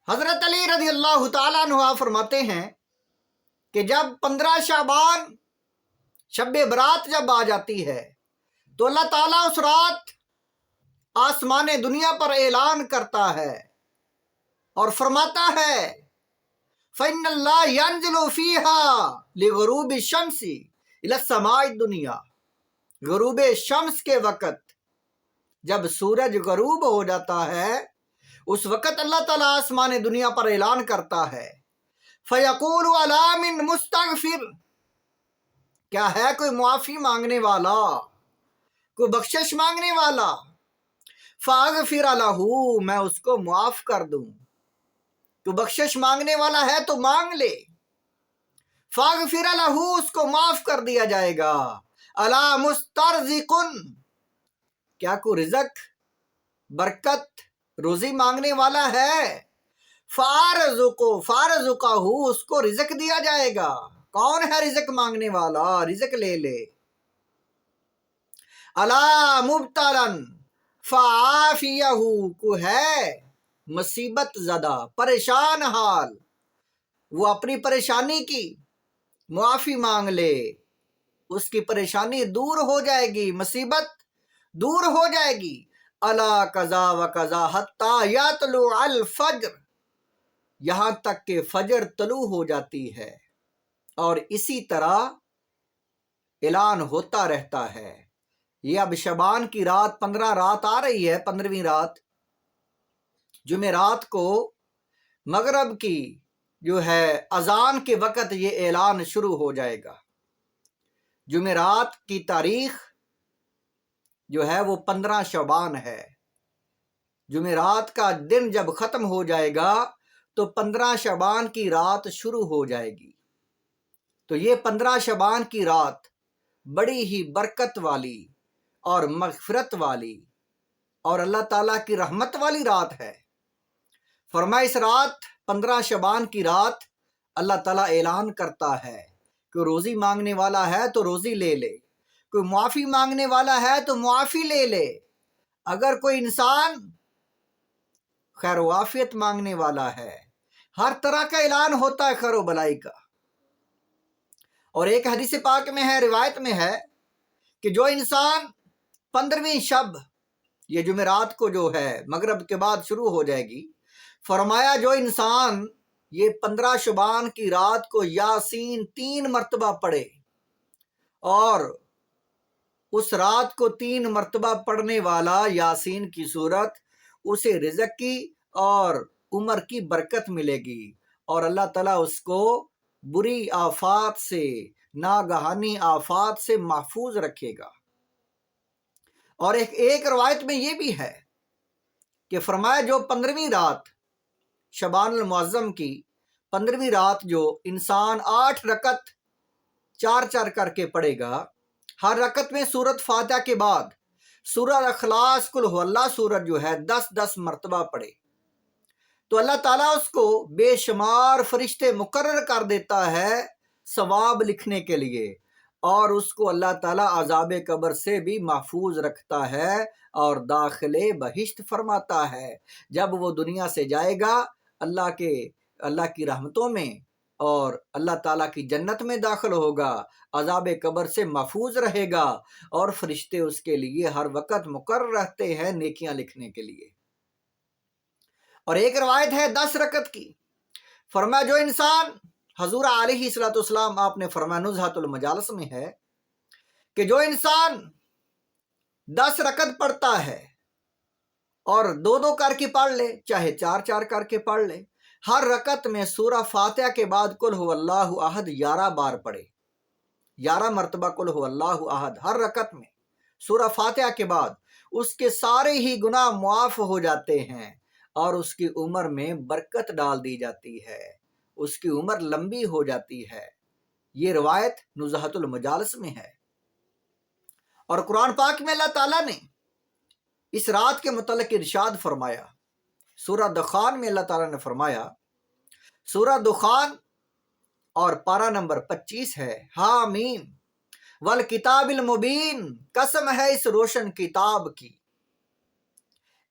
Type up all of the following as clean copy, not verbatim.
حضرت علی رضی اللہ تعالیٰ عنہ فرماتے ہیں کہ جب 15 شعبان شب برات جب آ جاتی ہے تو اللہ تعالیٰ اس رات آسمان دنیا پر اعلان کرتا ہے اور فرماتا ہے فَإِنَّ اللَّهَ يَنزِلُ فِيهَا لِغُرُوبِ الشَّمْسِ إِلَى السَّمَاءِ الدُّنْيَا۔ غروب شمس کے وقت جب سورج غروب ہو جاتا ہے اس وقت اللہ تعالیٰ آسمان دنیا پر اعلان کرتا ہے فَيَقُولُ أَلَا مِن مُسْتَغْفِرٍ، کیا ہے کوئی معافی مانگنے والا، کوئی بخشش مانگنے والا؟ فَأَغْفِرَ لَهُ، میں اس کو معاف کر دوں۔ تو بخشش مانگنے والا ہے تو مانگ لے۔ فَأَغْفِرَ لَهُ، اس کو معاف کر دیا جائے گا۔ أَلَا مُسْتَرْزِقٌ، کیا کوئی رزق برکت روزی مانگنے والا ہے؟ فَأَرْزُقْهُ، اس کو رزق دیا جائے گا۔ کون ہے رزق مانگنے والا؟ رزق لے لے۔ أَلَا مُبْتَلًا فَعَافِيَهُ، کو ہے مصیبت زدہ پریشان حال، وہ اپنی پریشانی کی معافی مانگ لے، اس کی پریشانی دور ہو جائے گی، مصیبت دور ہو جائے گی۔ الا قضا و قضا حتی یطلع الفجر، یہاں تک کہ فجر طلوع ہو جاتی ہے، اور اسی طرح اعلان ہوتا رہتا ہے۔ یہ اب شعبان کی رات 15 رات آ رہی ہے، 15ویں رات، جمعرات کو مغرب کی جو ہے اذان کے وقت یہ اعلان شروع ہو جائے گا۔ جمعرات کی تاریخ جو ہے وہ 15 شعبان ہے۔ جمعرات کا دن جب ختم ہو جائے گا تو 15 شعبان کی رات شروع ہو جائے گی۔ تو یہ 15 شعبان کی رات بڑی ہی برکت والی اور مغفرت والی اور اللہ تعالیٰ کی رحمت والی رات ہے۔ فرمایا اس رات 15 شعبان کی رات اللہ تعالیٰ اعلان کرتا ہے کہ روزی مانگنے والا ہے تو روزی لے لے، کوئی معافی مانگنے والا ہے تو معافی لے لے۔ اگر کوئی انسان خیر و عافیت مانگنے والا ہے، ہر طرح کا اعلان ہوتا ہے خیر و بلائی کا۔ اور ایک حدیث پاک میں ہے، روایت میں ہے کہ جو انسان 15ویں شب، یہ جمعرات کو جو ہے مغرب کے بعد شروع ہو جائے گی، فرمایا جو انسان یہ 15 شعبان کی رات کو یاسین 3 مرتبہ پڑھے اور اس رات کو 3 مرتبہ پڑھنے والا یاسین کی صورت، اسے رزق کی اور عمر کی برکت ملے گی، اور اللہ تعالیٰ اس کو بری آفات سے، ناگہانی آفات سے محفوظ رکھے گا۔ اور ایک روایت میں یہ بھی ہے کہ فرمایا جو 15ویں رات شعبان المعظم کی 15ویں رات جو انسان 8 رکعت 4 کر کے پڑھے گا، ہر رکعت میں سورۃ فاتحہ کے بعد سورۃ اخلاص قل هو اللہ سورت جو ہے 10 مرتبہ پڑھے، تو اللہ تعالیٰ اس کو بے شمار فرشتے مقرر کر دیتا ہے ثواب لکھنے کے لیے، اور اس کو اللہ تعالیٰ عذاب قبر سے بھی محفوظ رکھتا ہے اور داخل بہشت فرماتا ہے۔ جب وہ دنیا سے جائے گا اللہ کی رحمتوں میں اور اللہ تعالیٰ کی جنت میں داخل ہوگا، عذاب قبر سے محفوظ رہے گا، اور فرشتے اس کے لیے ہر وقت مقرر رہتے ہیں نیکیاں لکھنے کے لیے۔ اور ایک روایت ہے 10 رکعت کی، فرمایا جو انسان، حضور علیہ الصلوۃ والسلام آپ نے فرمایا نزہۃ المجالس میں ہے کہ جو انسان 10 رکعت پڑھتا ہے اور 2 کر کے پڑھ لے، چاہے 4 کر کے پڑھ لے، ہر رکعت میں سورہ فاتحہ کے بعد قل هو اللہ احد 11 بار پڑھے، 11 مرتبہ قل هو اللہ احد ہر رکعت میں سورہ فاتحہ کے بعد، اس کے سارے ہی گناہ معاف ہو جاتے ہیں اور اس کی عمر میں برکت ڈال دی جاتی ہے، اس کی عمر لمبی ہو جاتی ہے۔ یہ روایت نزہۃ المجالس میں ہے۔ اور قرآن پاک میں اللہ تعالیٰ نے اس رات کے متعلق ارشاد فرمایا، سورہ دخان میں اللہ تعالیٰ نے فرمایا، سورہ دخان اور پارہ نمبر 25 ہے، حامیم والکتاب المبین، قسم ہے اس روشن کتاب کی،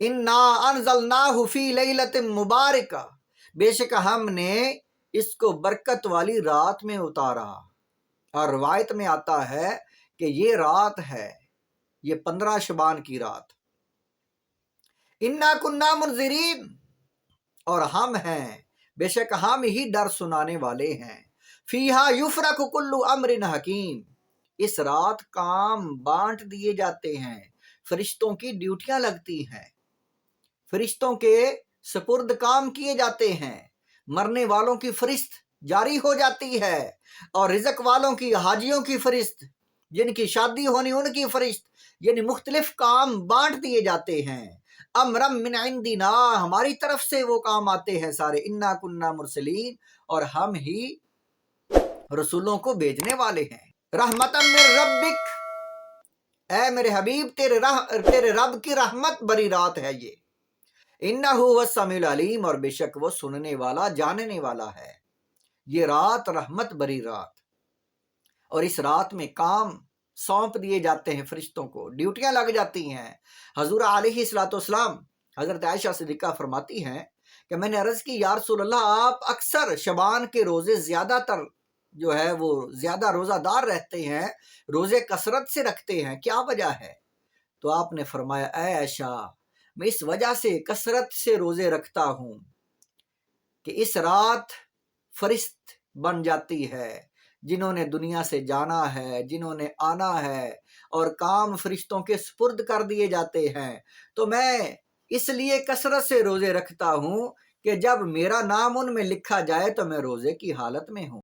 انا انزلناہ فی لیلۃ مبارکہ، بے شک ہم نے اس کو برکت والی رات میں اتارا، اور روایت میں آتا ہے کہ یہ رات ہے، یہ 15 شعبان کی رات۔ انا کنا منذرین، اور ہم ہیں، بے شک ہم ہی ڈر سنانے والے ہیں۔ فیہا یفرق کل امر حکیم، اس رات کام بانٹ دیے جاتے ہیں، فرشتوں کی ڈیوٹیاں لگتی ہیں، فرشتوں کے سپرد کام کیے جاتے ہیں، مرنے والوں کی فہرست جاری ہو جاتی ہے، اور رزق والوں کی، حاجیوں کی فہرست، جن کی شادی ہونی ان کی فہرست، یعنی مختلف کام بانٹ دیے جاتے ہیں۔ امرم من عندنا، ہماری طرف سے وہ کام آتے ہیں سارے۔ انا کننا مرسلین، اور ہم ہی رسولوں کو بھیجنے والے ہیں۔ رحمتم من ربک، اے میرے حبیب تیرے رب کی رحمت بری رات ہے یہ۔ انہ هو السمیع العلیم، اور بے شک وہ سننے والا جاننے والا ہے۔ یہ رات رحمت بری رات، اور اس رات میں کام سونپ دیے جاتے ہیں، فرشتوں کو ڈیوٹیاں لگ جاتی ہیں۔ حضور علیہ الصلوۃ والسلام، حضرت عائشہ صدیقہ فرماتی ہیں کہ میں نے عرض کی یا رسول اللہ، آپ اکثر شبان کے روزے زیادہ تر جو ہے وہ زیادہ روزہ دار رہتے ہیں، روزے کثرت سے رکھتے ہیں، کیا وجہ ہے؟ تو آپ نے فرمایا اے عائشہ، میں اس وجہ سے کثرت سے روزے رکھتا ہوں کہ اس رات فرشت بن جاتی ہے، جنہوں نے دنیا سے جانا ہے، جنہوں نے آنا ہے، اور کام فرشتوں کے سپرد کر دیے جاتے ہیں۔ تو میں اس لیے کثرت سے روزے رکھتا ہوں کہ جب میرا نام ان میں لکھا جائے تو میں روزے کی حالت میں ہوں۔